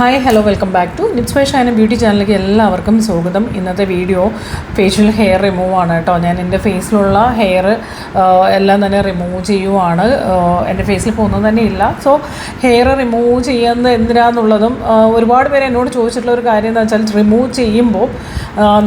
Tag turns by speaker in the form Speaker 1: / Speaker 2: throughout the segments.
Speaker 1: Hi hello welcome back to Nits by Shaina beauty ചാനലിലേക്ക് എല്ലാവർക്കും സ്വാഗതം. ഇന്നത്തെ വീഡിയോ ഫേഷ്യൽ ഹെയർ റിമൂവ് ആണ് കേട്ടോ. ഞാൻ എൻ്റെ ഫേസിലുള്ള ഹെയർ എല്ലാം തന്നെ റിമൂവ് ചെയ്യുവാണ്. എൻ്റെ ഫേസിൽ പോകുന്നത് തന്നെ ഇല്ല. സോ ഹെയർ റിമൂവ് ചെയ്യുന്നത് എന്തിനാന്നുള്ളതും ഒരുപാട് പേര് എന്നോട് ചോദിച്ചിട്ടുള്ള ഒരു കാര്യം എന്ന് വെച്ചാൽ, റിമൂവ് ചെയ്യുമ്പോൾ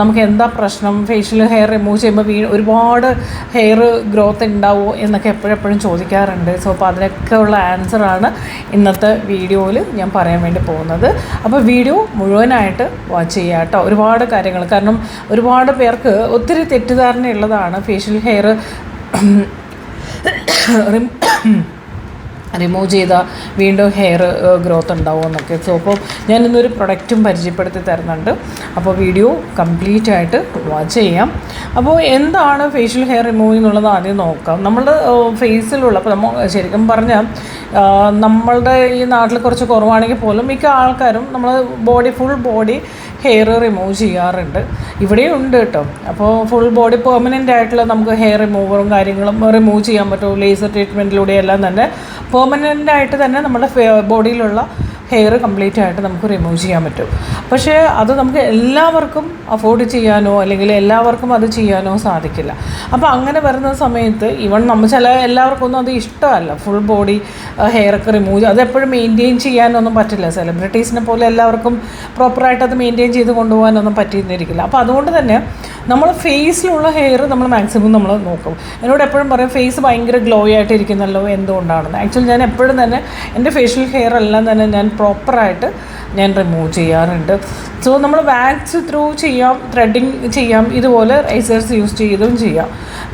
Speaker 1: നമുക്ക് എന്താ പ്രശ്നം, ഫേഷ്യൽ ഹെയർ റിമൂവ് ചെയ്യുമ്പോൾ ഒരുപാട് ഹെയർ ഗ്രോത്ത് ഉണ്ടാവുമോ എന്നൊക്കെ എപ്പോഴെപ്പോഴും ചോദിക്കാറുണ്ട്. സോ അപ്പോൾ അതിനൊക്കെ ഉള്ള ആൻസറാണ് ഇന്നത്തെ വീഡിയോയിൽ ഞാൻ പറയാൻ വേണ്ടി പോകുന്നത്. അപ്പോൾ വീഡിയോ മുഴുവനായിട്ട് വാച്ച് ചെയ്യുക കേട്ടോ. ഒരുപാട് കാര്യങ്ങൾ, കാരണം ഒരുപാട് പേർക്ക് ഒത്തിരി തെറ്റിദ്ധാരണയുള്ളതാണ് ഫേഷ്യൽ ഹെയർ റിമൂവ് ചെയ്താൽ വീണ്ടും ഹെയർ ഗ്രോത്ത് ഉണ്ടാവുമെന്നൊക്കെ. സോ അപ്പോൾ ഞാൻ ഇന്നൊരു പ്രൊഡക്റ്റും പരിചയപ്പെടുത്തി തരുന്നുണ്ട്. അപ്പോൾ വീഡിയോ കംപ്ലീറ്റ് ആയിട്ട് വാച്ച് ചെയ്യാം. അപ്പോൾ എന്താണ് ഫേഷ്യൽ ഹെയർ റിമൂവ് എന്നുള്ളത് ആദ്യം നോക്കാം. നമ്മളുടെ ഫേസിലുള്ള, അപ്പോൾ നമ്മൾ ശരിക്കും പറഞ്ഞാൽ നമ്മളുടെ ഈ നാട്ടിൽ കുറച്ച് കുറവാണെങ്കിൽ പോലും മിക്ക ആൾക്കാരും നമ്മൾ ഫുൾ ബോഡി ഹെയർ റിമൂവ് ചെയ്യാറുണ്ട്. ഇവിടെയും ഉണ്ട് കേട്ടോ. അപ്പോൾ ഫുൾ ബോഡി പെർമനൻ്റ് ആയിട്ടുള്ള നമുക്ക് ഹെയർ റിമൂവറും കാര്യങ്ങളും റിമൂവ് ചെയ്യാൻ പറ്റും. ലേസർ ട്രീറ്റ്മെൻറ്റിലൂടെ എല്ലാം തന്നെ പെർമനൻ്റ് ആയിട്ട് തന്നെ നമ്മുടെ ബോഡിയിലുള്ള ഹെയർ കംപ്ലീറ്റ് ആയിട്ട് നമുക്ക് റിമൂവ് ചെയ്യാൻ പറ്റും. പക്ഷേ അത് നമുക്ക് എല്ലാവർക്കും അഫോർഡ് ചെയ്യാനോ അല്ലെങ്കിൽ എല്ലാവർക്കും അത് ചെയ്യാനോ സാധിക്കില്ല. അപ്പോൾ അങ്ങനെ വരുന്ന സമയത്ത് എല്ലാവർക്കും ഒന്നും അത് ഇഷ്ടമല്ല. ഫുൾ ബോഡി ഹെയറൊക്കെ റിമൂവ് അത് എപ്പോഴും മെയിൻറ്റെയിൻ ചെയ്യാനൊന്നും പറ്റില്ല. സെലിബ്രിറ്റീസിനെ പോലെ എല്ലാവർക്കും പ്രോപ്പറായിട്ട് അത് മെയിൻറ്റെയിൻ ചെയ്ത് കൊണ്ടുപോകാനൊന്നും പറ്റിയിരുന്നിരിക്കില്ല. അപ്പോൾ അതുകൊണ്ട് തന്നെ നമ്മൾ ഫേസിലുള്ള ഹെയർ നമ്മൾ മാക്സിമം നമ്മൾ നോക്കും. എന്നോട് എപ്പോഴും പറയും ഫേസ് ഭയങ്കര ഗ്ലോ ആയിട്ട് ഇരിക്കുന്നല്ലോ, എന്തുകൊണ്ടാണെന്ന്. ആക്ച്വലി ഞാൻ എപ്പോഴും തന്നെ എൻ്റെ ഫേഷ്യൽ ഹെയർ എല്ലാം തന്നെ ഞാൻ പ്രോപ്പറായിട്ട് ഞാൻ റിമൂവ് ചെയ്യാറുണ്ട്. സോ നമ്മൾ വാക്സ് ത്രൂ ചെയ്യാം, ത്രെഡിങ് ചെയ്യാം, ഇതുപോലെ റൈസേഴ്സ് യൂസ് ചെയ്തും ചെയ്യാം.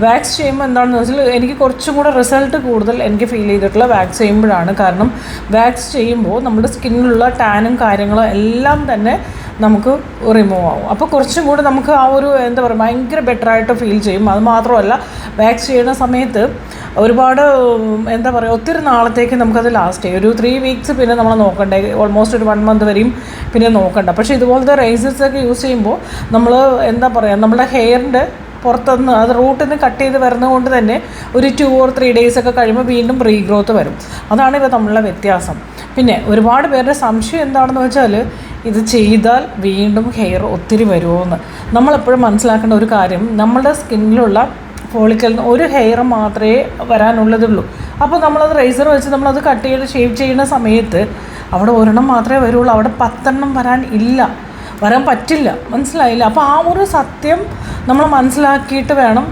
Speaker 1: വാക്സ് ചെയ്യുമ്പോൾ എന്താണെന്ന് വെച്ചാൽ എനിക്ക് കുറച്ചും കൂടെ റിസൾട്ട് കൂടുതൽ എനിക്ക് ഫീൽ ചെയ്തിട്ടുള്ള വാക്സ് ചെയ്യുമ്പോഴാണ്. കാരണം വാക്സ് ചെയ്യുമ്പോൾ നമ്മുടെ സ്കിന്നിലുള്ള ടാനും കാര്യങ്ങളും എല്ലാം തന്നെ നമുക്ക് റിമൂവ് ആവും. അപ്പോൾ കുറച്ചും കൂടി നമുക്ക് ആ ഒരു ഭയങ്കര ബെറ്ററായിട്ട് ഫീൽ ചെയ്യും. അത് മാത്രമല്ല, വാക്സ് ചെയ്യുന്ന സമയത്ത് ഒരുപാട് ഒത്തിരി നാളത്തേക്ക് നമുക്കത് ലാസ്റ്റ് ചെയ്യും. ഒരു 3 വീക്സ് പിന്നെ നമ്മൾ നോക്കണ്ടേ, ഓൾമോസ്റ്റ് ഒരു 1 മന്ത് വരെയും പിന്നെ നോക്കണ്ട. പക്ഷേ ഇതുപോലത്തെ റൈസേഴ്സൊക്കെ യൂസ് ചെയ്യുമ്പോൾ നമ്മൾ നമ്മുടെ ഹെയറിൻ്റെ പുറത്തുനിന്ന് അത് റൂട്ടിൽ നിന്ന് കട്ട് ചെയ്ത് വരുന്നത് കൊണ്ട് തന്നെ ഒരു 2 or 3 days ഒക്കെ കഴിയുമ്പോൾ വീണ്ടും റീഗ്രോത്ത് വരും. അതാണ് ഇവ തമ്മിലുള്ള വ്യത്യാസം. പിന്നെ ഒരുപാട് പേരുടെ സംശയം എന്താണെന്ന് വെച്ചാൽ, ഇത് ചെയ്താൽ വീണ്ടും ഹെയർ ഒത്തിരി വരുമോ എന്ന്. നമ്മളെപ്പോഴും മനസ്സിലാക്കേണ്ട ഒരു കാര്യം, നമ്മളുടെ സ്കിന്നിലുള്ള ഫോളിക്കലിന് ഒരു ഹെയർ മാത്രമേ വരാനുള്ളതുള്ളൂ. അപ്പോൾ നമ്മളത് റേസർ വെച്ച് നമ്മളത് കട്ട് ചെയ്ത് ഷേവ് ചെയ്യുന്ന സമയത്ത് അവിടെ ഒരെണ്ണം മാത്രമേ വരുള്ളൂ, അവിടെ 10 വരാൻ പറ്റില്ല. മനസ്സിലായില്ല? അപ്പോൾ ആ ഒരു സത്യം നമ്മൾ മനസ്സിലാക്കിയിട്ട് വേണം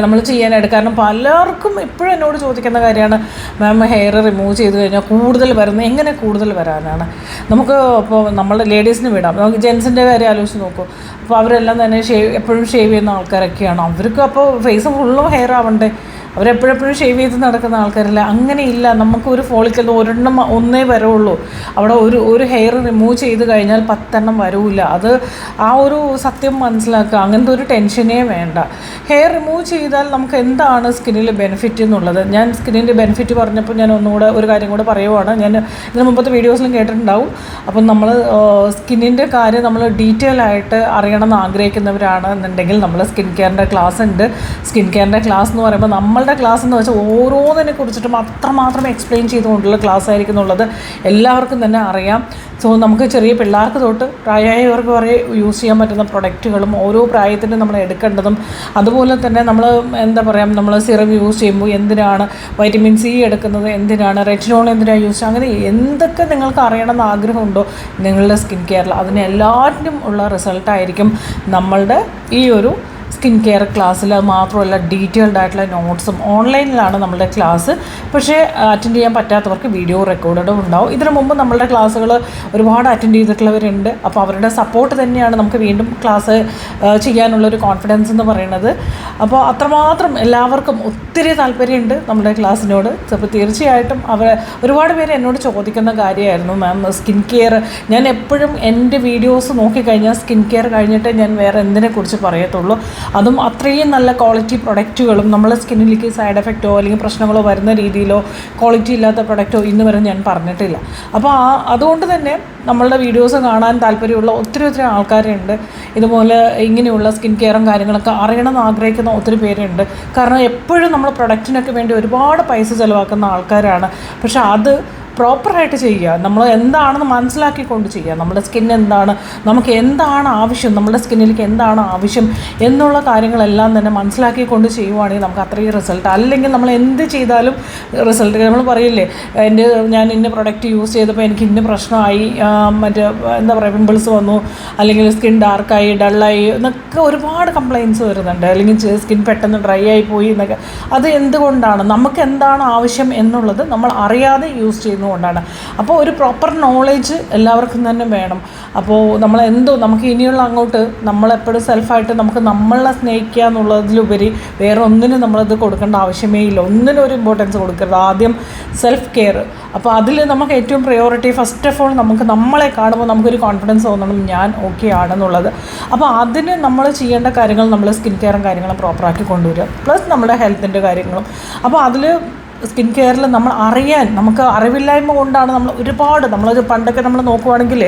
Speaker 1: നമ്മൾ ചെയ്യാനായിട്ട്. കാരണം പലർക്കും ഇപ്പോഴും എന്നോട് ചോദിക്കുന്ന കാര്യമാണ്, മാം ഹെയർ റിമൂവ് ചെയ്ത് കഴിഞ്ഞാൽ കൂടുതൽ വരുന്നത് എങ്ങനെ കൂടുതൽ വരാനാണ്. നമുക്ക് ഇപ്പോൾ നമ്മളുടെ ലേഡീസിന് വിടാം, നമുക്ക് ജെൻസിൻ്റെ കാര്യം ആലോചിച്ച് നോക്കൂ. അപ്പോൾ അവരെല്ലാം തന്നെ എപ്പോഴും ഷേവ് ചെയ്യുന്ന ആൾക്കാരൊക്കെയാണ്. അവർക്ക് അപ്പോൾ ഫേസ് ഫുള്ളും ഹെയർ ആവണ്ടേ, അവരെപ്പോഴെപ്പോഴും ഷേവ് ചെയ്ത് നടക്കുന്ന ആൾക്കാരല്ല. അങ്ങനെയില്ല. നമുക്കൊരു ഫോളിക്കൽ ഒന്നേ വരുള്ളൂ. അവിടെ ഒരു ഹെയർ റിമൂവ് ചെയ്ത് കഴിഞ്ഞാൽ 10 വരില്ല. അത് ആ ഒരു സത്യം മനസ്സിലാക്കുക. അങ്ങനത്തെ ഒരു ടെൻഷനേ വേണ്ട. ഹെയർ റിമൂവ് ചെയ്താൽ നമുക്ക് എന്താണ് സ്കിന്നിൽ ബെനിഫിറ്റ് എന്നുള്ളത് ഞാൻ സ്കിന്നിൻ്റെ ബെനിഫിറ്റ് പറഞ്ഞപ്പോൾ ഞാൻ ഒന്നുകൂടെ ഒരു കാര്യം കൂടെ പറയുവാണ്. ഞാൻ ഇതിന് മുമ്പത്തെ വീഡിയോസിലും കേട്ടിട്ടുണ്ടാവും. അപ്പം നമ്മൾ സ്കിന്നിൻ്റെ കാര്യം നമ്മൾ ഡീറ്റെയിൽ ആയിട്ട് അറിയണമെന്ന് ആഗ്രഹിക്കുന്നവരാണെന്നുണ്ടെങ്കിൽ നമ്മൾ സ്കിൻ കെയറിൻ്റെ ക്ലാസ് ഉണ്ട്. സ്കിൻ കെയറിൻ്റെ ക്ലാസ് എന്ന് പറയുമ്പോൾ നമ്മളുടെ ക്ലാസ് എന്ന് വെച്ചാൽ ഓരോന്നിനെ കുറിച്ചിട്ടും അത്രമാത്രം എക്സ്പ്ലെയിൻ ചെയ്തുകൊണ്ടുള്ള ക്ലാസ് ആയിരിക്കും എന്നുള്ളത് എല്ലാവർക്കും തന്നെ അറിയാം. സോ നമുക്ക് ചെറിയ പിള്ളേർക്ക് തൊട്ട് പ്രായമായവർക്ക് വരെ യൂസ് ചെയ്യാൻ പറ്റുന്ന പ്രൊഡക്റ്റുകളും ഓരോ പ്രായത്തിനും നമ്മൾ എടുക്കേണ്ടതും, അതുപോലെ തന്നെ നമ്മൾ സിറം യൂസ് ചെയ്യുമ്പോൾ എന്തിനാണ് വൈറ്റമിൻ സി എടുക്കുന്നത്, എന്തിനാണ് റെറ്റിനോൾ എന്തിനാണ് യൂസ് ചെയ്യുക, അങ്ങനെ എന്തൊക്കെ നിങ്ങൾക്ക് അറിയണമെന്ന് ആഗ്രഹമുണ്ടോ നിങ്ങളുടെ സ്കിൻ കെയറിൽ, അതിനെല്ലാറ്റിനും ഉള്ള റിസൾട്ടായിരിക്കും നമ്മളുടെ ഈ ഒരു സ്കിൻ കെയർ ക്ലാസ്സിൽ. മാത്രമല്ല ഡീറ്റെയിൽഡ് ആയിട്ടുള്ള നോട്ട്സും ഓൺലൈനിലാണ് നമ്മളുടെ ക്ലാസ്. പക്ഷേ അറ്റൻഡ് ചെയ്യാൻ പറ്റാത്തവർക്ക് വീഡിയോ റെക്കോർഡഡും ഉണ്ടാവും. ഇതിനു മുമ്പ് നമ്മളുടെ ക്ലാസ്സുകൾ ഒരുപാട് അറ്റൻഡ് ചെയ്തിട്ടുള്ളവരുണ്ട്. അപ്പോൾ അവരുടെ സപ്പോർട്ട് തന്നെയാണ് നമുക്ക് വീണ്ടും ക്ലാസ് ചെയ്യാനുള്ളൊരു കോൺഫിഡൻസ് എന്ന് പറയുന്നത്. അപ്പോൾ അത്രമാത്രം എല്ലാവർക്കും ഒത്തിരി താല്പര്യമുണ്ട് നമ്മുടെ ക്ലാസ്സിനോട്. അപ്പോൾ തീർച്ചയായിട്ടും ഒരുപാട് പേര് എന്നോട് ചോദിക്കുന്ന കാര്യമായിരുന്നു, മാം സ്കിൻ കെയർ, ഞാൻ എപ്പോഴും എൻ്റെ വീഡിയോസ് നോക്കിക്കഴിഞ്ഞാൽ സ്കിൻ കെയർ കഴിഞ്ഞിട്ട് ഞാൻ വേറെ എന്തിനെക്കുറിച്ച് പറയത്തുള്ളൂ. അതും അത്രയും നല്ല ക്വാളിറ്റി പ്രൊഡക്റ്റുകളും നമ്മളെ സ്കിന്നിലേക്ക് സൈഡ് എഫക്റ്റോ അല്ലെങ്കിൽ പ്രശ്നങ്ങളോ വരുന്ന രീതിയിലോ ക്വാളിറ്റി ഇല്ലാത്ത പ്രൊഡക്റ്റോ ഇന്ന് വരെ ഞാൻ പറഞ്ഞിട്ടില്ല. അപ്പോൾ അതുകൊണ്ട് തന്നെ നമ്മളുടെ വീഡിയോസ് കാണാൻ താല്പര്യമുള്ള ഒത്തിരി ആൾക്കാരുണ്ട്. ഇതുപോലെ ഇങ്ങനെയുള്ള സ്കിൻ കെയറും കാര്യങ്ങളൊക്കെ അറിയണമെന്ന് ആഗ്രഹിക്കുന്ന ഒത്തിരി പേരുണ്ട്. കാരണം എപ്പോഴും നമ്മൾ പ്രൊഡക്റ്റിനൊക്കെ വേണ്ടി ഒരുപാട് പൈസ ചിലവാക്കുന്ന ആൾക്കാരാണ്. പക്ഷേ അത് പ്രോപ്പറായിട്ട് ചെയ്യുക. നമ്മൾ എന്താണെന്ന് മനസ്സിലാക്കിക്കൊണ്ട് ചെയ്യുക. നമ്മുടെ സ്കിൻ എന്താണ്, നമുക്ക് എന്താണ് ആവശ്യം, നമ്മുടെ സ്കിന്നിലേക്ക് എന്താണ് ആവശ്യം എന്നുള്ള കാര്യങ്ങളെല്ലാം തന്നെ മനസ്സിലാക്കിക്കൊണ്ട് ചെയ്യുവാണെങ്കിൽ നമുക്ക് അത്രയും റിസൾട്ട്. അല്ലെങ്കിൽ നമ്മൾ എന്ത് ചെയ്താലും റിസൾട്ട്. നമ്മൾ പറയില്ലേ, ഞാൻ ഇന്ന പ്രൊഡക്റ്റ് യൂസ് ചെയ്തപ്പോൾ എനിക്ക് ഇന്ന പ്രശ്നമായി, മറ്റേ എന്താ പറയുക, പിമ്പിൾസ് വന്നു, അല്ലെങ്കിൽ സ്കിൻ ഡാർക്കായി, ഡള്ളായി എന്നൊക്കെ ഒരുപാട് കംപ്ലയിൻറ്റ്സ് വരുന്നുണ്ട്. അല്ലെങ്കിൽ സ്കിൻ പെട്ടെന്ന് ഡ്രൈ ആയി പോയി എന്നൊക്കെ. അത് എന്തുകൊണ്ടാണ്? നമുക്ക് എന്താണ് ആവശ്യം എന്നുള്ളത് നമ്മൾ അറിയാതെ യൂസ് ചെയ്യുന്നതുകൊണ്ടാണ്. അപ്പോൾ ഒരു പ്രോപ്പർ നോളേജ് എല്ലാവർക്കും തന്നെ വേണം. അപ്പോൾ നമുക്ക് ഇനിയുള്ള അങ്ങോട്ട് നമ്മളെപ്പോഴും സെൽഫായിട്ട് നമുക്ക് നമ്മളെ സ്നേഹിക്കുക എന്നുള്ളതിലുപരി വേറെ ഒന്നിനും നമ്മളത് കൊടുക്കേണ്ട ആവശ്യമേ ഇല്ല. ഒന്നിനും ഒരു ഇമ്പോർട്ടൻസ് കൊടുക്കരുത്. ആദ്യം സെൽഫ് കെയർ. അപ്പോൾ അതിൽ നമുക്ക് ഏറ്റവും പ്രയോറിറ്റി ഫസ്റ്റ് ഓഫ് ഓൾ നമുക്ക് നമ്മളെ കാണുമ്പോൾ നമുക്കൊരു കോൺഫിഡൻസ് തോന്നണം, ഞാൻ ഓക്കെ ആണെന്നുള്ളത്. അപ്പോൾ അതിന് നമ്മൾ ചെയ്യേണ്ട കാര്യങ്ങൾ നമ്മൾ സ്കിൻ കെയറും കാര്യങ്ങളും പ്രോപ്പറാക്കി കൊണ്ടുവരിക, പ്ലസ് നമ്മുടെ ഹെൽത്തിൻ്റെ കാര്യങ്ങളും. അപ്പോൾ അതിൽ സ്കിൻ കെയറിൽ നമുക്ക് അറിവില്ലായ്മ കൊണ്ടാണ് നമ്മളത് പണ്ടൊക്കെ നമ്മൾ നോക്കുവാണെങ്കിൽ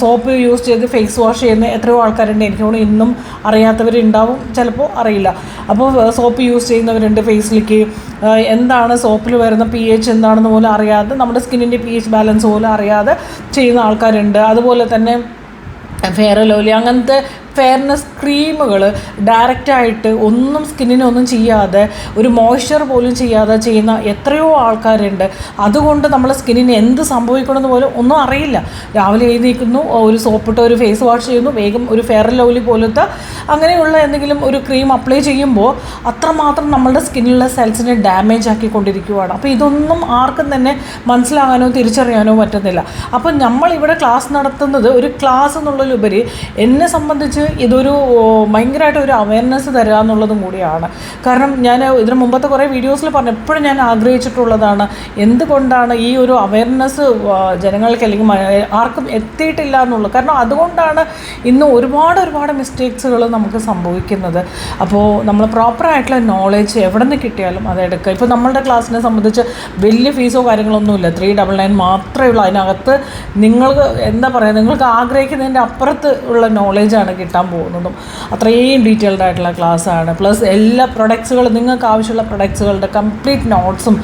Speaker 1: സോപ്പ് യൂസ് ചെയ്ത് ഫേസ് വാഷ് ചെയ്യുന്ന എത്രയോ ആൾക്കാരുണ്ട്. എനിക്ക് തോന്നുന്നു ഇന്നും അറിയാത്തവരുണ്ടാവും, ചിലപ്പോൾ അറിയില്ല. അപ്പോൾ സോപ്പ് യൂസ് ചെയ്യുന്നവരുണ്ട്. ഫേസിലേക്ക് എന്താണ് സോപ്പിൽ വരുന്ന pH എന്താണെന്ന് പോലും അറിയാതെ, നമ്മുടെ സ്കിന്നിൻ്റെ pH ബാലൻസ് പോലും അറിയാതെ ചെയ്യുന്ന ആൾക്കാരുണ്ട്. അതുപോലെ തന്നെ ഫെയർ ലവ്ലി അങ്ങനത്തെ ഫെയർനെസ് ക്രീമുകൾ ഡയറക്റ്റായിട്ട് ഒന്നും സ്കിന്നിനൊന്നും ചെയ്യാതെ, ഒരു മോയ്സ്ചർ പോലും ചെയ്യാതെ ചെയ്യുന്ന എത്രയോ ആൾക്കാരുണ്ട്. അതുകൊണ്ട് നമ്മളെ സ്കിന്നിന് എന്ത് സംഭവിക്കണമെന്ന് പോലും ഒന്നും അറിയില്ല. രാവിലെ എഴുന്നേൽക്കുന്നു, ഒരു സോപ്പിട്ട് ഒരു ഫേസ് വാഷ് ചെയ്യുന്നു, വേഗം ഒരു ഫെയർ ലവ്ലി പോലത്തെ അങ്ങനെയുള്ള എന്തെങ്കിലും ഒരു ക്രീം അപ്ലൈ ചെയ്യുമ്പോൾ അത്രമാത്രം നമ്മളുടെ സ്കിന്നിലുള്ള സെൽസിനെ ഡാമേജ് ആക്കിക്കൊണ്ടിരിക്കുകയാണ്. അപ്പോൾ ഇതൊന്നും ആർക്കും തന്നെ മനസ്സിലാകാനോ തിരിച്ചറിയാനോ പറ്റുന്നില്ല. അപ്പോൾ നമ്മളിവിടെ ക്ലാസ് നടത്തുന്നത് ഒരു ക്ലാസ് എന്നുള്ളതിലുപരി എന്നെ സംബന്ധിച്ച് ഇതൊരു ഭയങ്കരമായിട്ട് ഒരു അവയർനെസ് തരിക എന്നുള്ളതും കൂടിയാണ്. കാരണം ഞാൻ ഇതിന് മുമ്പത്തെ കുറേ വീഡിയോസിൽ പറഞ്ഞു, എപ്പോഴും ഞാൻ ആഗ്രഹിച്ചിട്ടുള്ളതാണ് എന്തുകൊണ്ടാണ് ഈ ഒരു അവയർനെസ് ജനങ്ങൾക്ക് അല്ലെങ്കിൽ ആർക്കും എത്തിയിട്ടില്ല എന്നുള്ളത്. കാരണം അതുകൊണ്ടാണ് ഇന്ന് ഒരുപാട് മിസ്റ്റേക്സുകൾ നമുക്ക് സംഭവിക്കുന്നത്. അപ്പോൾ നമ്മൾ പ്രോപ്പറായിട്ടുള്ള നോളേജ് എവിടെ നിന്ന് കിട്ടിയാലും അതെടുക്കുക. ഇപ്പോൾ നമ്മളുടെ ക്ലാസ്സിനെ സംബന്ധിച്ച് വലിയ ഫീസോ കാര്യങ്ങളൊന്നുമില്ല, 399 മാത്രമേ ഉള്ളൂ. അതിനകത്ത് നിങ്ങൾക്ക് ആഗ്രഹിക്കുന്നതിൻ്റെ അപ്പുറത്ത് ഉള്ള നോളേജാണ് കിട്ടാൻ പോകുന്നതും. അത്രയും ഡീറ്റെയിൽഡ് ആയിട്ടുള്ള ക്ലാസ്സാണ്. പ്ലസ് എല്ലാ പ്രൊഡക്ട്സുകളും, നിങ്ങൾക്ക് ആവശ്യമുള്ള പ്രൊഡക്ട്സുകളുടെ കംപ്ലീറ്റ് നോട്ട്സും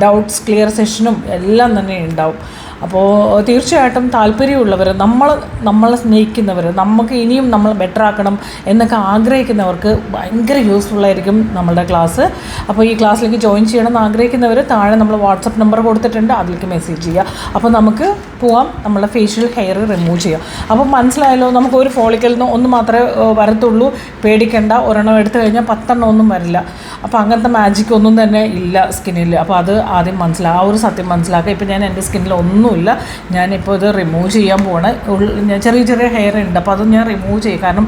Speaker 1: ഡൗട്ട്സ് ക്ലിയർ സെഷനും എല്ലാം തന്നെ ഉണ്ടാവും. അപ്പോൾ തീർച്ചയായിട്ടും താല്പര്യമുള്ളവർ, നമ്മളെ സ്നേഹിക്കുന്നവർ, നമുക്ക് ഇനിയും നമ്മൾ ബെറ്റർ ആക്കണം എന്നൊക്കെ ആഗ്രഹിക്കുന്നവർക്ക് ഭയങ്കര യൂസ്ഫുള്ളായിരിക്കും നമ്മളുടെ ക്ലാസ്. അപ്പോൾ ഈ ക്ലാസ്സിലേക്ക് ജോയിൻ ചെയ്യണമെന്ന് ആഗ്രഹിക്കുന്നവർ താഴെ നമ്മൾ വാട്സപ്പ് നമ്പർ കൊടുത്തിട്ടുണ്ട്, അതിലേക്ക് മെസ്സേജ് ചെയ്യുക. അപ്പോൾ നമുക്ക് പോവാം, നമ്മളെ ഫേഷ്യൽ ഹെയർ റിമൂവ് ചെയ്യാം. അപ്പോൾ മനസ്സിലായല്ലോ, നമുക്ക് ഒരു ഫോളിക്കലിൽ നിന്ന് ഒന്ന് മാത്രമേ വരത്തുള്ളൂ, പേടിക്കേണ്ട. ഒരെണ്ണം എടുത്തു കഴിഞ്ഞാൽ 10 ഒന്നും വരില്ല. അപ്പോൾ അങ്ങനത്തെ മാജിക് ഒന്നും തന്നെ ഇല്ല സ്കിന്നിൽ. അപ്പോൾ അത് ആദ്യം ആ ഒരു സത്യം മനസ്സിലാക്കുക. ഇപ്പോൾ ഞാൻ എൻ്റെ സ്കിന്നിൽ ഒന്നുമില്ല, ഞാനിപ്പോൾ ഇത് റിമൂവ് ചെയ്യാൻ പോവാണ്. ചെറിയ ഹെയർ ഉണ്ട്, അപ്പോൾ അത് ഞാൻ റിമൂവ് ചെയ്യും. കാരണം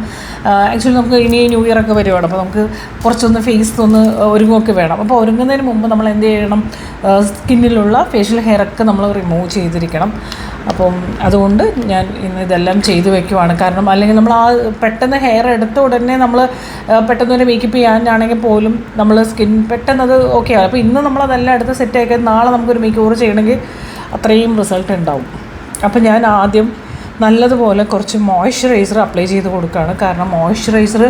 Speaker 1: ആക്ച്വലി നമുക്ക് ഇനി ന്യൂ ഇയർ ഒക്കെ വരുവാണ്, അപ്പോൾ നമുക്ക് കുറച്ചൊന്ന് ഫേസ് ഒന്ന് ഒരുങ്ങുമൊക്കെ വേണം. അപ്പോൾ ഒരുങ്ങുന്നതിന് മുമ്പ് നമ്മൾ എന്ത് ചെയ്യണം, സ്കിന്നിലുള്ള ഫേഷ്യൽ ഹെയറൊക്കെ നമ്മൾ റിമൂവ് ചെയ്തിരിക്കണം. അപ്പം അതുകൊണ്ട് ഞാൻ ഇന്ന് ഇതെല്ലാം ചെയ്തു വെക്കുവാണ്. കാരണം അല്ലെങ്കിൽ നമ്മൾ പെട്ടെന്ന് ഹെയർ എടുത്ത ഉടനെ നമ്മൾ പെട്ടെന്ന് ഒരു മേക്കപ്പ് ചെയ്യാനാണെങ്കിൽ പോലും നമ്മൾ സ്കിൻ പെട്ടെന്നത് ഓക്കെ ആകും. അപ്പോൾ ഇന്ന് നമ്മളതെല്ലാം എടുത്ത് സെറ്റാക്കി നാളെ നമുക്കൊരു മേക്ക് ഓവർ ചെയ്യണമെങ്കിൽ അത്രയും റിസൾട്ട് ഉണ്ടാവും. അപ്പോൾ ഞാൻ ആദ്യം നല്ലതുപോലെ കുറച്ച് മോയ്സ്ചറൈസർ അപ്ലൈ ചെയ്ത് കൊടുക്കുകയാണ്. കാരണം മോയ്സ്ചറൈസർ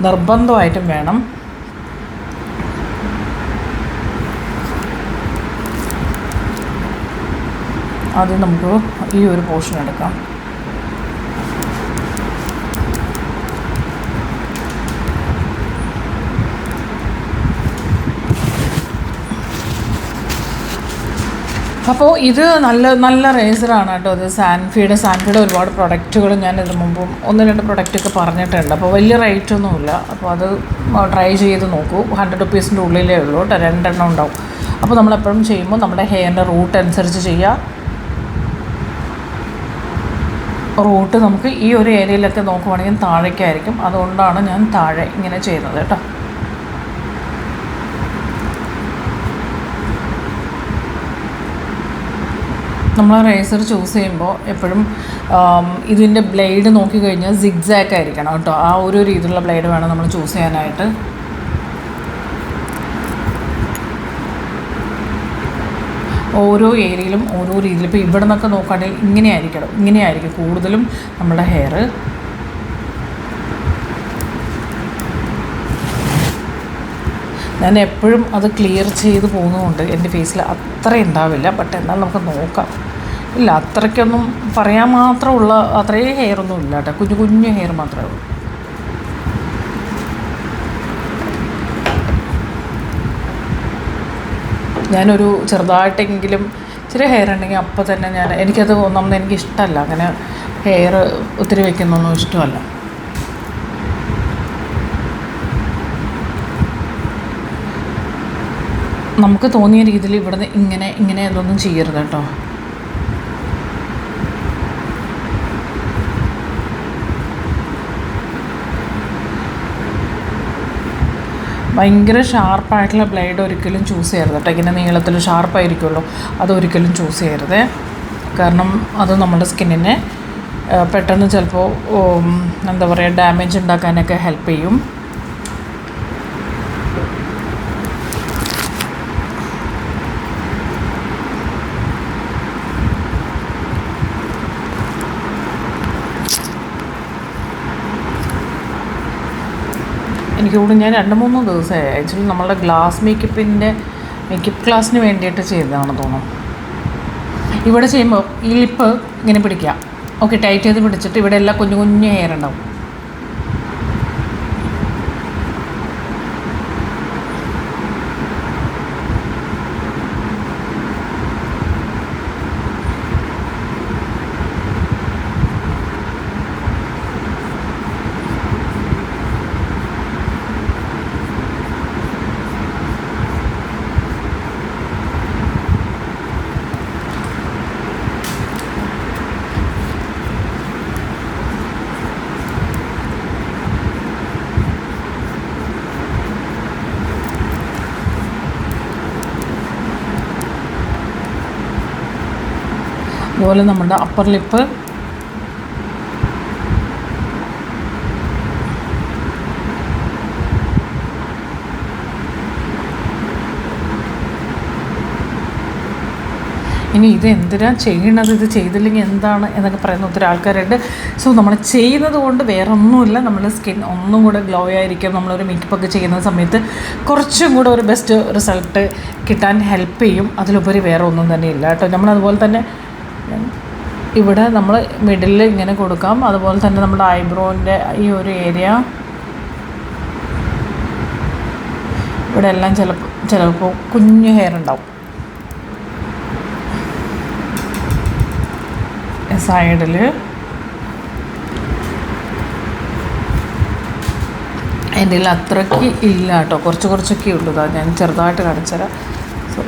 Speaker 1: നിർബന്ധമായിട്ടും വേണം. ആദ്യം നമുക്ക് ഈ ഒരു പോർഷൻ എടുക്കാം. അപ്പോൾ ഇത് നല്ല റേസറാണ് കേട്ടോ. അത് സാൻഫിയുടെ ഒരുപാട് പ്രൊഡക്റ്റുകൾ ഞാൻ ഇതിന് മുമ്പും 1-2 പ്രൊഡക്റ്റൊക്കെ പറഞ്ഞിട്ടുണ്ട്. അപ്പോൾ വലിയ റേറ്റൊന്നുമില്ല. അപ്പോൾ അത് ട്രൈ ചെയ്ത് നോക്കൂ. 100 റുപ്പീസിൻ്റെ ഉള്ളിലേ ഉള്ളൂ കേട്ടോ, 2 എണ്ണം ഉണ്ടാവും. അപ്പോൾ നമ്മളെപ്പോഴും ചെയ്യുമ്പോൾ നമ്മുടെ ഹെയറിൻ്റെ റൂട്ട് അനുസരിച്ച് ചെയ്യുക. റൂട്ട് നമുക്ക് ഈ ഒരു ഏരിയയിലൊക്കെ നോക്കുവാണെങ്കിൽ താഴേക്കായിരിക്കും, അതുകൊണ്ടാണ് ഞാൻ താഴെ ഇങ്ങനെ ചെയ്യുന്നത് കേട്ടോ. നമ്മൾ റേസർ ചൂസ് ചെയ്യുമ്പോൾ എപ്പോഴും ഇതിൻ്റെ ബ്ലേഡ് നോക്കിക്കഴിഞ്ഞാൽ സിഗ്സാഗ് ആയിരിക്കണം കേട്ടോ. ആ ഒരു രീതിയിലുള്ള ബ്ലേഡ് വേണം നമ്മൾ ചൂസ് ചെയ്യാനായിട്ട്. ഓരോ ഏരിയയിലും ഓരോ രീതിയിൽ. ഇപ്പോൾ ഇവിടെ നിന്നൊക്കെ നോക്കുകയാണെങ്കിൽ ഇങ്ങനെയായിരിക്കും കൂടുതലും നമ്മുടെ ഹെയർ. ഞാൻ എപ്പോഴും അത് ക്ലിയർ ചെയ്ത് പോകുന്നതുകൊണ്ട് എൻ്റെ ഫേസിൽ അത്ര ഉണ്ടാവില്ല. ബട്ട് എന്നാൽ നമുക്ക് നോക്കാം. ഇല്ല, അത്രയ്ക്കൊന്നും പറയാൻ മാത്രമുള്ള അത്രയും ഹെയറൊന്നും ഇല്ല കേട്ടോ, കുഞ്ഞു കുഞ്ഞു ഹെയർ മാത്രമേ ഉള്ളൂ. ഞാനൊരു ചെറുതായിട്ടെങ്കിലും ഇച്ചിരി ഹെയർ ഉണ്ടെങ്കിൽ അപ്പോൾ തന്നെ എനിക്കത് ഒന്നാമത് എനിക്കിഷ്ടമല്ല, അങ്ങനെ ഹെയർ ഒത്തിരി വയ്ക്കുന്നൊന്നും ഇഷ്ടമല്ല. നമുക്ക് തോന്നിയ രീതിയിൽ ഇവിടുന്ന് ഇങ്ങനെ ഇതൊന്നും ചെയ്യരുത് കേട്ടോ. ഭയങ്കര ഷാർപ്പായിട്ടുള്ള ബ്ലേഡ് ഒരിക്കലും ചൂസ് ചെയ്യരുത് കേട്ടോ. ഇങ്ങനെ നീളത്തിൽ ഷാർപ്പായിരിക്കുമല്ലോ, അതൊരിക്കലും ചൂസ് ചെയ്യരുത്. കാരണം അത് നമ്മുടെ സ്കിന്നിനെ പെട്ടെന്ന് ചിലപ്പോൾ എന്താ പറയുക ഡാമേജ് ഉണ്ടാക്കാനൊക്കെ ഹെൽപ്പ് ചെയ്യും. എനിക്ക് കൂടെ ഞാൻ 2-3 ദിവസമായി ആക്ച്വലി നമ്മളുടെ മേക്കപ്പ് ക്ലാസ്സിന് വേണ്ടിയിട്ട് ചെയ്തതാണെന്ന് തോന്നുന്നു. ഇവിടെ ചെയ്യുമ്പോൾ ഈ ലിപ്പ് ഇങ്ങനെ പിടിക്കുക, ഓക്കെ, ടൈറ്റ് ചെയ്ത് പിടിച്ചിട്ട് ഇവിടെ എല്ലാം കുഞ്ഞു കുഞ്ഞു ഹെയർ ഉണ്ടാവും. അതുപോലെ നമ്മുടെ അപ്പർ ലിപ്പ് ഇനി ഇത് എന്തിനാ ചെയ്യണത്, ഇത് ചെയ്തില്ലെങ്കിൽ എന്താണ് എന്നൊക്കെ പറയുന്ന ഒത്തിരി ആൾക്കാരുണ്ട്. സോ നമ്മൾ ചെയ്യുന്നത് കൊണ്ട് വേറെ ഒന്നുമില്ല, നമ്മുടെ സ്കിൻ ഒന്നും കൂടെ ഗ്ലോ ആയിരിക്കും. നമ്മളൊരു മേക്കപ്പൊക്കെ ചെയ്യുന്ന സമയത്ത് കുറച്ചും കൂടെ ഒരു ബെസ്റ്റ് റിസൾട്ട് കിട്ടാൻ ഹെൽപ്പ് ചെയ്യും. അതിലുപരി വേറെ ഒന്നും തന്നെ ഇല്ല കേട്ടോ. നമ്മളതുപോലെ തന്നെ ഇവിടെ നമ്മൾ മിഡിലിൽ ഇങ്ങനെ കൊടുക്കാം. അതുപോലെ തന്നെ നമ്മുടെ ഐബ്രോൻ്റെ ഈ ഒരു ഏരിയ ഇവിടെ എല്ലാം ചിലപ്പോൾ കുഞ്ഞു ഹെയർ ഉണ്ടാവും. സൈഡിൽ എൻ്റെ കയ്യിൽ അത്രയ്ക്ക് ഇല്ല കേട്ടോ, കുറച്ചൊക്കെ ഉള്ളൂ. ഞാൻ ചെറുതായിട്ട് കാണിച്ചുതരാം. സോ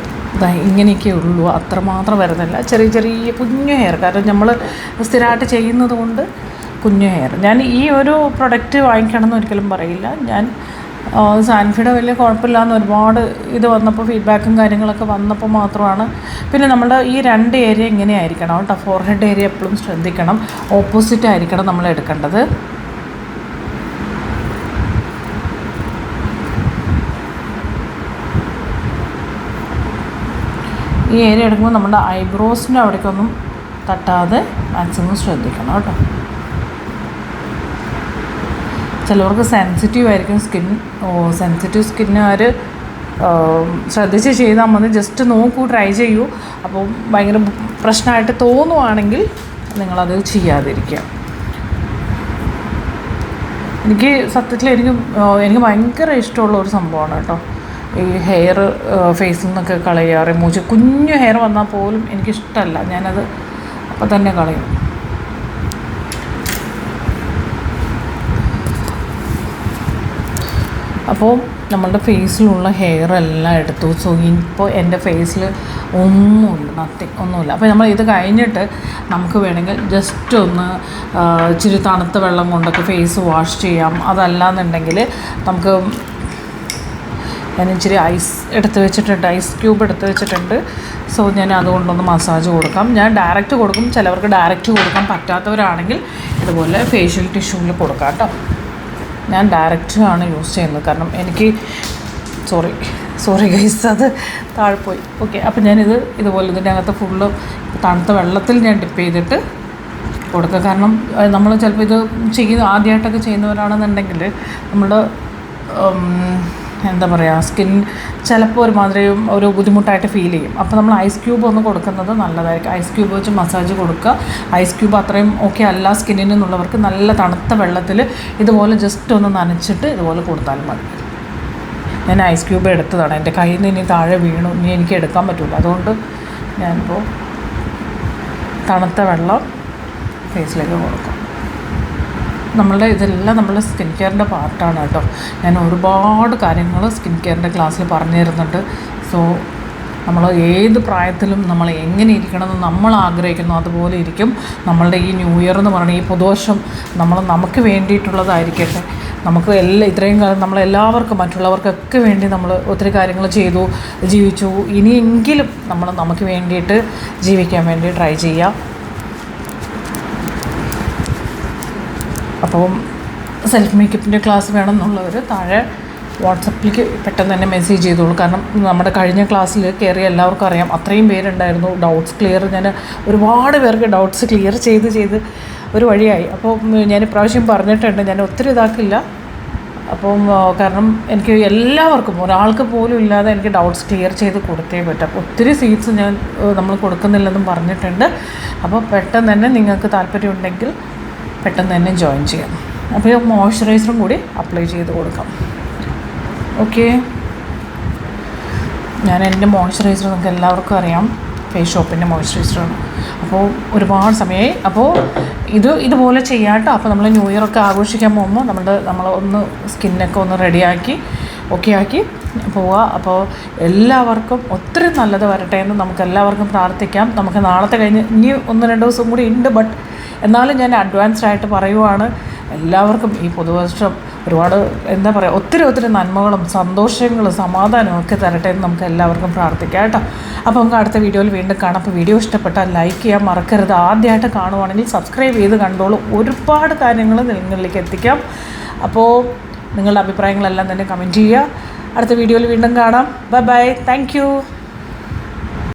Speaker 1: ഇങ്ങനെയൊക്കെ ഉള്ളൂ, അത്രമാത്രം വരുന്നില്ല. ചെറിയ കുഞ്ഞു ഹെയർ, കാരണം നമ്മൾ സ്ഥിരമായിട്ട് ചെയ്യുന്നത് കൊണ്ട് കുഞ്ഞു ഹെയർ. ഞാൻ ഈ ഒരു പ്രൊഡക്റ്റ് വാങ്ങിക്കണം എന്ന് ഒരിക്കലും പറയില്ല. ഞാൻ സാൻഫിയുടെ വലിയ കുഴപ്പമില്ലാന്ന് ഒരുപാട് ഇത് വന്നപ്പോൾ ഫീഡ്ബാക്കും കാര്യങ്ങളൊക്കെ വന്നപ്പോൾ മാത്രമാണ്. പിന്നെ നമ്മുടെ ഈ 2 ഏരിയ ഇങ്ങനെ ആയിരിക്കണം കേട്ടോ. ഫോർഹെഡ് ഏരിയ എപ്പോഴും ശ്രദ്ധിക്കണം, ഓപ്പോസിറ്റ് ആയിരിക്കണം നമ്മൾ എടുക്കേണ്ടത്. ഈ ഏരിയ എടുക്കുമ്പോൾ നമ്മുടെ ഐബ്രോസിൻ്റെ അവിടേക്കൊന്നും തട്ടാതെ മാക്സിമം ശ്രദ്ധിക്കണം കേട്ടോ. ചിലവർക്ക് സെൻസിറ്റീവ് ആയിരിക്കും സ്കിൻ. സെൻസിറ്റീവ് സ്കിന്നുകാർ ശ്രദ്ധിച്ച് ചെയ്താൽ മതി. ജസ്റ്റ് നോക്കൂ, ട്രൈ ചെയ്യൂ. അപ്പോൾ ഭയങ്കര പ്രശ്നമായിട്ട് തോന്നുവാണെങ്കിൽ നിങ്ങളത് ചെയ്യാതിരിക്കുക. എനിക്ക് സത്യത്തിൽ എനിക്ക് ഭയങ്കര ഇഷ്ടമുള്ള ഒരു സംഭവമാണ് കേട്ടോ ഈ ഹെയർ ഫേസിൽ നിന്നൊക്കെ കളയുക, റിമൂവ് ചെയ്യുക. കുഞ്ഞു ഹെയർ വന്നാൽ പോലും എനിക്കിഷ്ടമല്ല, ഞാനത് അപ്പം തന്നെ കളയും. അപ്പോൾ നമ്മളുടെ ഫേസിലുള്ള ഹെയർ എല്ലാം എടുത്തു. സോ ഇപ്പോൾ എൻ്റെ ഫേസിൽ ഒന്നുമില്ല. അപ്പോൾ നമ്മൾ ഇത് കഴിഞ്ഞിട്ട് നമുക്ക് വേണമെങ്കിൽ ജസ്റ്റ് ഒന്ന് ഇച്ചിരി തണുത്ത വെള്ളം കൊണ്ടൊക്കെ ഫേസ് വാഷ് ചെയ്യാം. അതല്ലാന്നുണ്ടെങ്കിൽ നമുക്ക് ഞാൻ ഇച്ചിരി ഐസ് എടുത്ത് വെച്ചിട്ടുണ്ട്, ഐസ് ക്യൂബ് എടുത്ത് വെച്ചിട്ടുണ്ട്. സോ ഞാൻ അതുകൊണ്ടൊന്ന് മസാജ് കൊടുക്കാം. ഞാൻ ഡയറക്റ്റ് കൊടുക്കും, ചിലവർക്ക് ഡയറക്റ്റ് കൊടുക്കാൻ പറ്റാത്തവരാണെങ്കിൽ ഇതുപോലെ ഫേഷ്യൽ ടിഷ്യൂവിൽ കൊടുക്കാം കേട്ടോ. ഞാൻ ഡയറക്റ്റ് ആണ് യൂസ് ചെയ്യുന്നത്, കാരണം എനിക്ക് സോറി ഗൈസ്, അത് താഴെ പോയി. ഓക്കെ, അപ്പോൾ ഞാനിത് ഇതുപോലെ ഇതിൻ്റെ അകത്ത് ഫുള്ള് തണുത്ത വെള്ളത്തിൽ ഞാൻ ഡിപ്പ് ചെയ്തിട്ട് കൊടുക്കുക. കാരണം നമ്മൾ ചിലപ്പോൾ ഇത് ആദ്യമായിട്ടൊക്കെ ചെയ്യുന്നവരാണെന്നുണ്ടെങ്കിൽ നമ്മുടെ എന്താ പറയുക, സ്കിൻ ചിലപ്പോൾ ഒരുമാതിരി ഒരു ബുദ്ധിമുട്ടായിട്ട് ഫീൽ ചെയ്യും. അപ്പോൾ നമ്മൾ ഐസ് ക്യൂബ് ഒന്ന് കൊടുക്കുന്നത് നല്ലതായിരിക്കും. ഐസ് ക്യൂബ് വെച്ച് മസാജ് കൊടുക്കുക. ഐസ് ക്യൂബ് അത്രയും ഓക്കെ അല്ല സ്കിന്നിന് എന്നുള്ളവർക്ക് നല്ല തണുത്ത വെള്ളത്തിൽ ഇതുപോലെ ജസ്റ്റ് ഒന്ന് നനച്ചിട്ട് ഇതുപോലെ കൊടുത്താൽ മതി. ഞാൻ ഐസ് ക്യൂബ് എടുത്തതാണ്, എൻ്റെ കയ്യിൽ നിന്ന് ഇനി താഴെ വീണു, ഇനി എനിക്ക് എടുക്കാൻ പറ്റില്ല. അതുകൊണ്ട് ഞാനിപ്പോൾ തണുത്ത വെള്ളം ഫേസിലേക്ക് കൊടുക്കാം. ഇതെല്ലാം നമ്മളുടെ സ്കിൻ കെയറിൻ്റെ പാർട്ടാണ് കേട്ടോ. ഞാൻ ഒരുപാട് കാര്യങ്ങൾ സ്കിൻ കെയറിൻ്റെ ക്ലാസ്സിൽ പറഞ്ഞു തരുന്നുണ്ട്. സോ നമ്മൾ ഏത് പ്രായത്തിലും നമ്മൾ എങ്ങനെ ഇരിക്കണമെന്ന് നമ്മൾ ആഗ്രഹിക്കുന്നു അതുപോലെ ഇരിക്കും. നമ്മളുടെ ഈ ന്യൂ ഇയർ എന്ന് പറയുന്നത്, ഈ പുതുവർഷം നമുക്ക് വേണ്ടിയിട്ടുള്ളതായിരിക്കട്ടെ. നമുക്ക് ഇത്രയും കാലം നമ്മളെല്ലാവർക്കും മറ്റുള്ളവർക്കൊക്കെ വേണ്ടി നമ്മൾ ഒത്തിരി കാര്യങ്ങൾ ജീവിച്ചു. ഇനിയെങ്കിലും നമുക്ക് വേണ്ടിയിട്ട് ജീവിക്കാൻ വേണ്ടി ട്രൈ ചെയ്യാം. അപ്പം സെൽഫ് മേക്കപ്പിൻ്റെ ക്ലാസ് വേണമെന്നുള്ളവർ താഴെ വാട്സപ്പിലേക്ക് പെട്ടെന്ന് തന്നെ മെസ്സേജ് ചെയ്തോളൂ. കാരണം നമ്മുടെ കഴിഞ്ഞ ക്ലാസ്സിൽ കയറിയ എല്ലാവർക്കും അറിയാം, അത്രയും പേരുണ്ടായിരുന്നു. ഡൗട്ട്സ് ക്ലിയർ ഞാൻ ഒരുപാട് പേർക്ക് ഡൗട്ട്സ് ക്ലിയർ ചെയ്ത് ഒരു വഴിയായി. അപ്പോൾ ഞാൻ ഇപ്രാവശ്യം പറഞ്ഞിട്ടുണ്ട്, ഞാൻ ഒത്തിരി ഇതാക്കില്ല. അപ്പം കാരണം എനിക്ക് എല്ലാവർക്കും ഒരാൾക്ക് പോലും ഇല്ലാതെ എനിക്ക് ഡൗട്ട്സ് ക്ലിയർ ചെയ്ത് കൊടുത്തേ പറ്റും. അപ്പോൾ ഒത്തിരി സീറ്റ്സ് നമ്മൾ കൊടുക്കുന്നില്ലെന്നും പറഞ്ഞിട്ടുണ്ട്. അപ്പോൾ പെട്ടെന്ന് തന്നെ നിങ്ങൾക്ക് താല്പര്യമുണ്ടെങ്കിൽ പെട്ടെന്ന് തന്നെ ജോയിൻ ചെയ്യാം. അപ്പോൾ മോയ്സ്ചറൈസറും കൂടി അപ്ലൈ ചെയ്ത് കൊടുക്കാം. ഓക്കെ, എൻ്റെ മോയ്സ്ചറൈസർ നിങ്ങൾക്ക് എല്ലാവർക്കും അറിയാം, ഫേസ് ഷോപ്പിൻ്റെ മോയ്സ്ചറൈസറാണ്. അപ്പോൾ ഒരുപാട് സമയമായി. അപ്പോൾ ഇതുപോലെ ചെയ്യാം കേട്ടോ. അപ്പോൾ നമ്മൾ ന്യൂ ഇയർ ഒക്കെ ആഘോഷിക്കാൻ പോകുമ്പോൾ നമ്മൾ ഒന്ന് സ്കിന്നൊക്കെ ഒന്ന് റെഡിയാക്കി ഓക്കെ ആക്കി പോവുക. അപ്പോൾ എല്ലാവർക്കും ഒത്തിരി നല്ലത് വരട്ടെ എന്ന് നമുക്ക് എല്ലാവർക്കും പ്രാർത്ഥിക്കാം. നമുക്ക് നാളത്തെ കഴിഞ്ഞ് ഇനി 1-2 ദിവസം കൂടി ഉണ്ട്. ബട്ട് എന്നാലും ഞാൻ അഡ്വാൻസ്ഡ് ആയിട്ട് പറയുവാണ്, എല്ലാവർക്കും ഈ പുതുവർഷം ഒരുപാട് എന്താ പറയുക, ഒത്തിരി നന്മകളും സന്തോഷങ്ങളും സമാധാനവും ഒക്കെ തരട്ടെ എന്ന് നമുക്ക് എല്ലാവർക്കും പ്രാർത്ഥിക്കാം കേട്ടോ. അപ്പോൾ നമുക്ക് അടുത്ത വീഡിയോയിൽ വീണ്ടും കാണാം. അപ്പോൾ വീഡിയോ ഇഷ്ടപ്പെട്ടാൽ ലൈക്ക് ചെയ്യാൻ മറക്കരുത്. ആദ്യമായിട്ട് കാണുവാണെങ്കിൽ സബ്സ്ക്രൈബ് ചെയ്ത് കണ്ടോളൂ. ഒരുപാട് കാര്യങ്ങൾ നിങ്ങളിലേക്ക് എത്തിക്കാം. അപ്പോൾ നിങ്ങളുടെ അഭിപ്രായങ്ങളെല്ലാം തന്നെ കമൻറ്റ് ചെയ്യുക. അടുത്ത വീഡിയോയിൽ വീണ്ടും കാണാം. Bye bye, thank you.